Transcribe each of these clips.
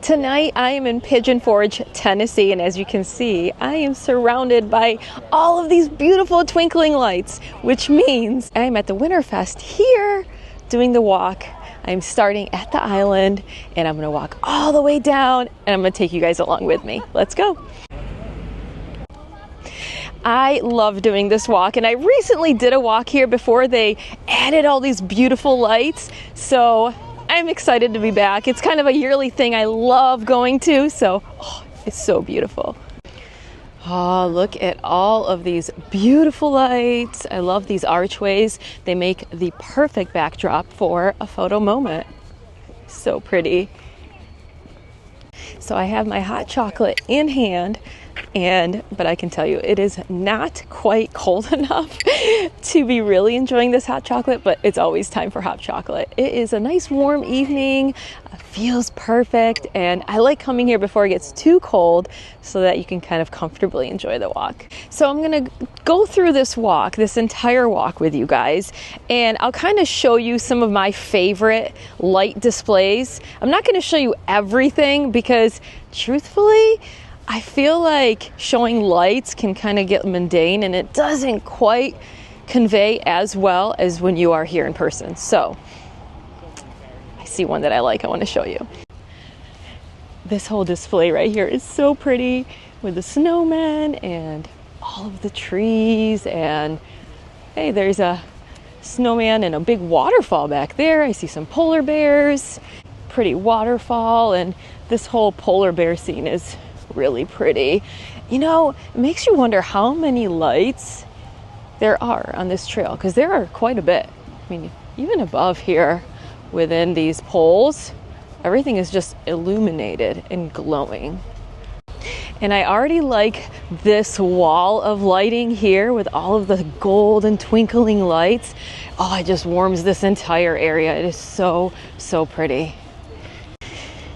Tonight I am in Pigeon Forge, Tennessee, and as you can see, I am surrounded by all of these beautiful twinkling lights, which means I am at the Winterfest here doing the walk. I'm starting at the island and I'm gonna walk all the way down and I'm gonna take you guys along with me. Let's go. I love doing this walk, and I recently did a walk here before they added all these beautiful lights, so I'm excited to be back. It's kind of a yearly thing I love going to, so it's so beautiful. Oh, look at all of these beautiful lights. I love these archways. They make the perfect backdrop for a photo moment. So pretty. So I have my hot chocolate in hand, but I can tell you it is not quite cold enough to be really enjoying this hot chocolate, but it's always time for hot chocolate. It is a nice warm evening, feels perfect, and I like coming here before it gets too cold so that you can kind of comfortably enjoy the walk. So I'm gonna go through this walk, this entire walk with you guys, and I'll kind of show you some of my favorite light displays. I'm not gonna show you everything because truthfully, I feel like showing lights can kind of get mundane and it doesn't quite convey as well as when you are here in person. So I see one that I like, I want to show you. This whole display right here is so pretty with the snowmen and all of the trees, and hey, there's a snowman and a big waterfall back there. I see some polar bears, pretty waterfall, and this whole polar bear scene is really pretty. You know, it makes you wonder how many lights there are on this trail, because there are quite a bit. I mean, even above here within these poles, everything is just illuminated and glowing. And I already like this wall of lighting here with all of the gold and twinkling lights. Oh, it just warms this entire area. It is so, so pretty.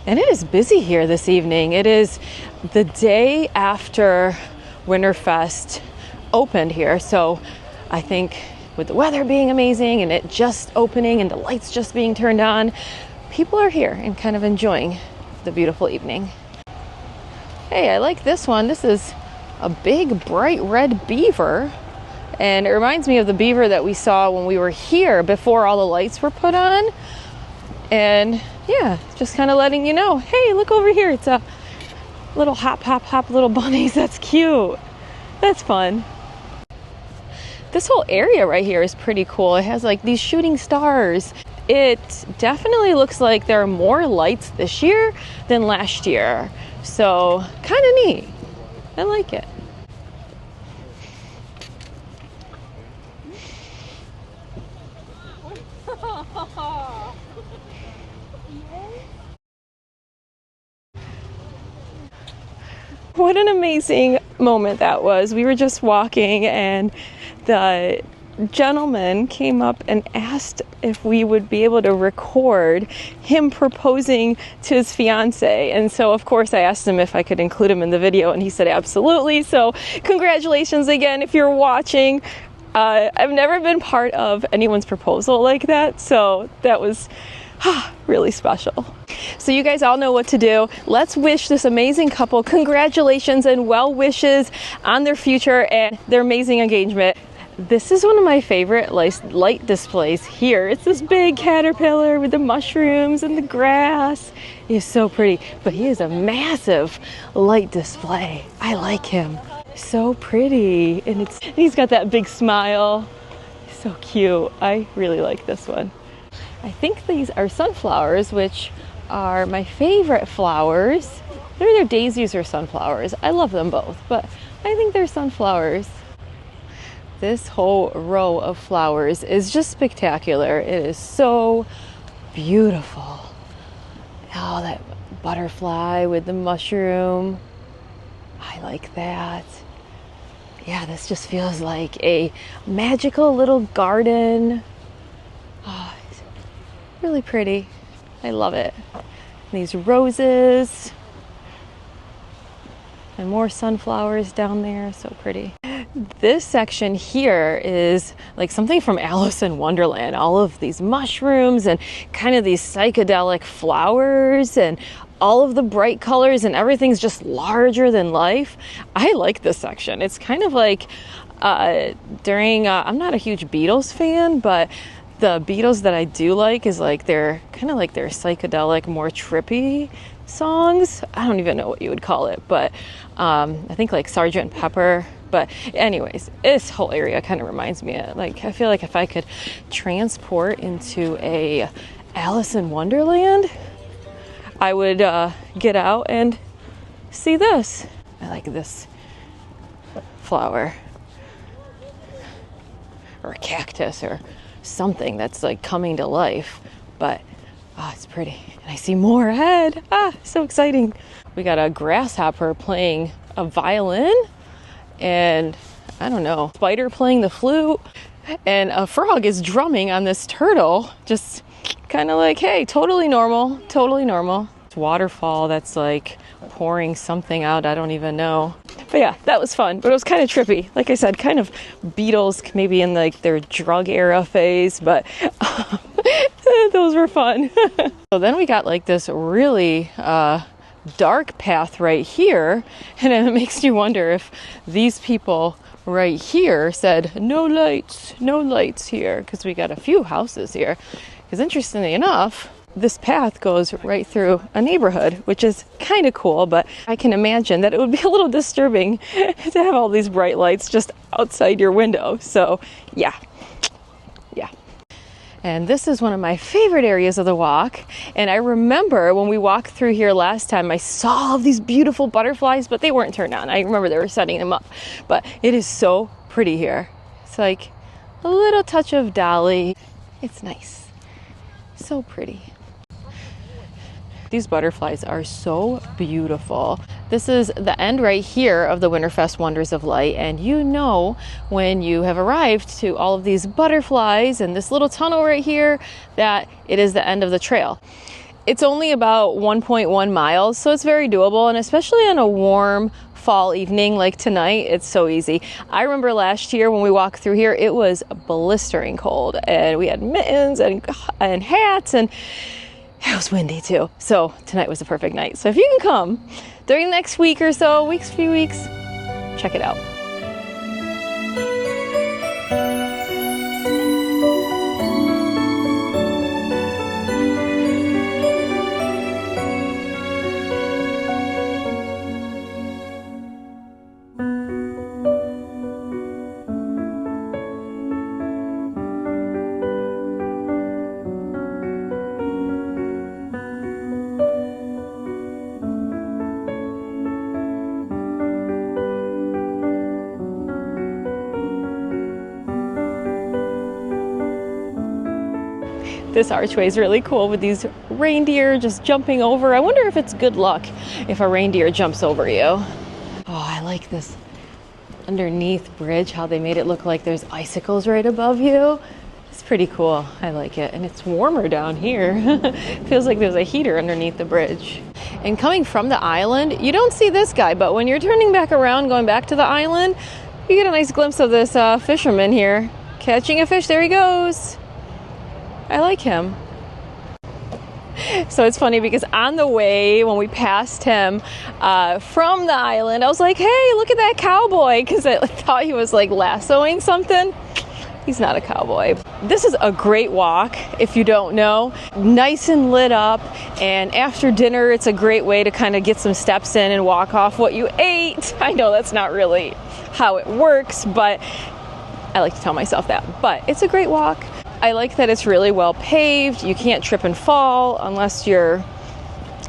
And it is busy here this evening. It is the day after Winterfest opened here. So I think with the weather being amazing and it just opening and the lights just being turned on, people are here and kind of enjoying the beautiful evening. Hey, I like this one. This is a big bright red beaver. And it reminds me of the beaver that we saw when we were here before all the lights were put on. And yeah, just kind of letting you know, hey, look over here. It's a little hop, hop, hop little bunnies. That's cute. That's fun. This whole area right here is pretty cool. It has like these shooting stars. It definitely looks like there are more lights this year than last year. So kind of neat. I like it. What an amazing moment that was. We were just walking and the gentleman came up and asked if we would be able to record him proposing to his fiance. And so of course I asked him if I could include him in the video, and he said absolutely. So congratulations again if you're watching. I've never been part of anyone's proposal like that, so that was really special. So you guys all know what to do. Let's wish this amazing couple congratulations and well wishes on their future and their amazing engagement. This is one of my favorite light displays here. It's this big caterpillar with the mushrooms and the grass. He is so pretty, but he is a massive light display. I like him. So pretty, and he's got that big smile. So cute. I really like this one. I think these are sunflowers, which are my favorite flowers. They're either daisies or sunflowers. I love them both, but I think they're sunflowers. This whole row of flowers is just spectacular. It is so beautiful. Oh, that butterfly with the mushroom. I like that. Yeah, this just feels like a magical little garden. Oh, it's really pretty. I love it. These roses and more sunflowers down there. So pretty. This section here is like something from Alice in Wonderland. All of these mushrooms and kind of these psychedelic flowers and all of the bright colors and everything's just larger than life. I like this section. It's kind of like during, I'm not a huge Beatles fan, but the Beatles that I do like is like they're kind of like their psychedelic, more trippy songs. I don't even know what you would call it, but I think like Sgt. Pepper. But anyways, this whole area kind of reminds me of, like, I feel like if I could transport into a Alice in Wonderland, I would get out and see this. I like this flower or a cactus or something that's like coming to life, but it's pretty. And I see more ahead. So exciting. We got a grasshopper playing a violin, and I don't know, spider playing the flute, and a frog is drumming on this turtle, just kind of like, hey, totally normal. It's a waterfall that's like pouring something out, I don't even know. But yeah, that was fun, but it was kind of trippy. Like I said, kind of Beatles, maybe in like their drug era phase, but those were fun. So then we got like this really dark path right here, and it makes you wonder if these people right here said no lights here, because we got a few houses here. Because interestingly enough, this path goes right through a neighborhood, which is kind of cool, but I can imagine that it would be a little disturbing to have all these bright lights just outside your window. So yeah. And this is one of my favorite areas of the walk. And I remember when we walked through here last time, I saw all of these beautiful butterflies, but they weren't turned on. I remember they were setting them up. But it is so pretty here. It's like a little touch of Dolly. It's nice. So pretty. These butterflies are so beautiful. This is the end right here of the Winterfest Wonders of Light, and you know when you have arrived to all of these butterflies and this little tunnel right here that it is the end of the trail. It's only about 1.1 miles, so it's very doable, and especially on a warm fall evening like tonight, it's so easy. I remember last year when we walked through here, it was blistering cold, and we had mittens and hats, and it was windy too. So tonight was the perfect night. So if you can come during the next week or so, few weeks, check it out. This archway is really cool with these reindeer just jumping over. I wonder if it's good luck if a reindeer jumps over you. Oh, I like this underneath bridge, how they made it look like there's icicles right above you. It's pretty cool. I like it. And it's warmer down here. Feels like there's a heater underneath the bridge. And coming from the island, you don't see this guy, but when you're turning back around, going back to the island, you get a nice glimpse of this fisherman here catching a fish. There he goes. I like him. So it's funny because on the way, when we passed him from the island, I was like, hey, look at that cowboy, because I thought he was like lassoing something. He's not a cowboy. This is a great walk, if you don't know. Nice and lit up, and after dinner, it's a great way to kind of get some steps in and walk off what you ate. I know that's not really how it works, but I like to tell myself that. But it's a great walk. I like that it's really well paved. You can't trip and fall unless you're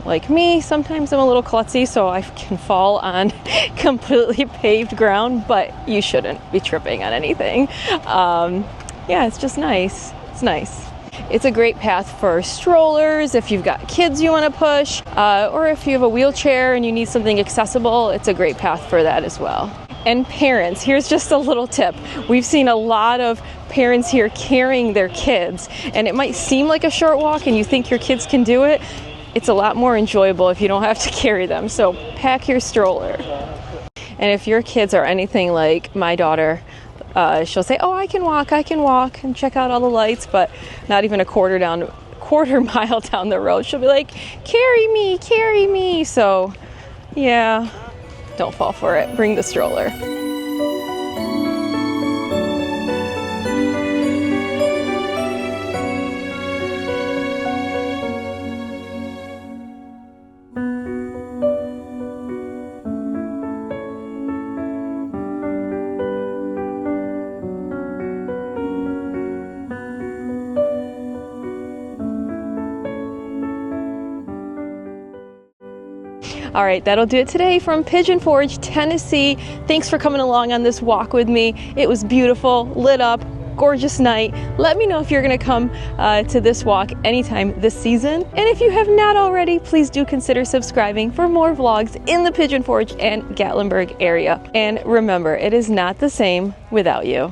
like me. Sometimes I'm a little klutzy, so I can fall on completely paved ground, but you shouldn't be tripping on anything. Yeah, it's just nice. It's nice. It's a great path for strollers, if you've got kids you want to push, or if you have a wheelchair and you need something accessible, it's a great path for that as well. And parents, here's just a little tip. We've seen a lot of parents here carrying their kids, and it might seem like a short walk and you think your kids can do it. It's a lot more enjoyable if you don't have to carry them, so pack your stroller. And if your kids are anything like my daughter, she'll say, oh, I can walk, and check out all the lights, but not even a quarter quarter mile down the road, she'll be like, carry me, carry me. So yeah, don't fall for it. Bring the stroller. All right, that'll do it today from Pigeon Forge, Tennessee. Thanks for coming along on this walk with me. It was beautiful, lit up, gorgeous night. Let me know if you're gonna come to this walk anytime this season. And if you have not already, please do consider subscribing for more vlogs in the Pigeon Forge and Gatlinburg area. And remember, it is not the same without you.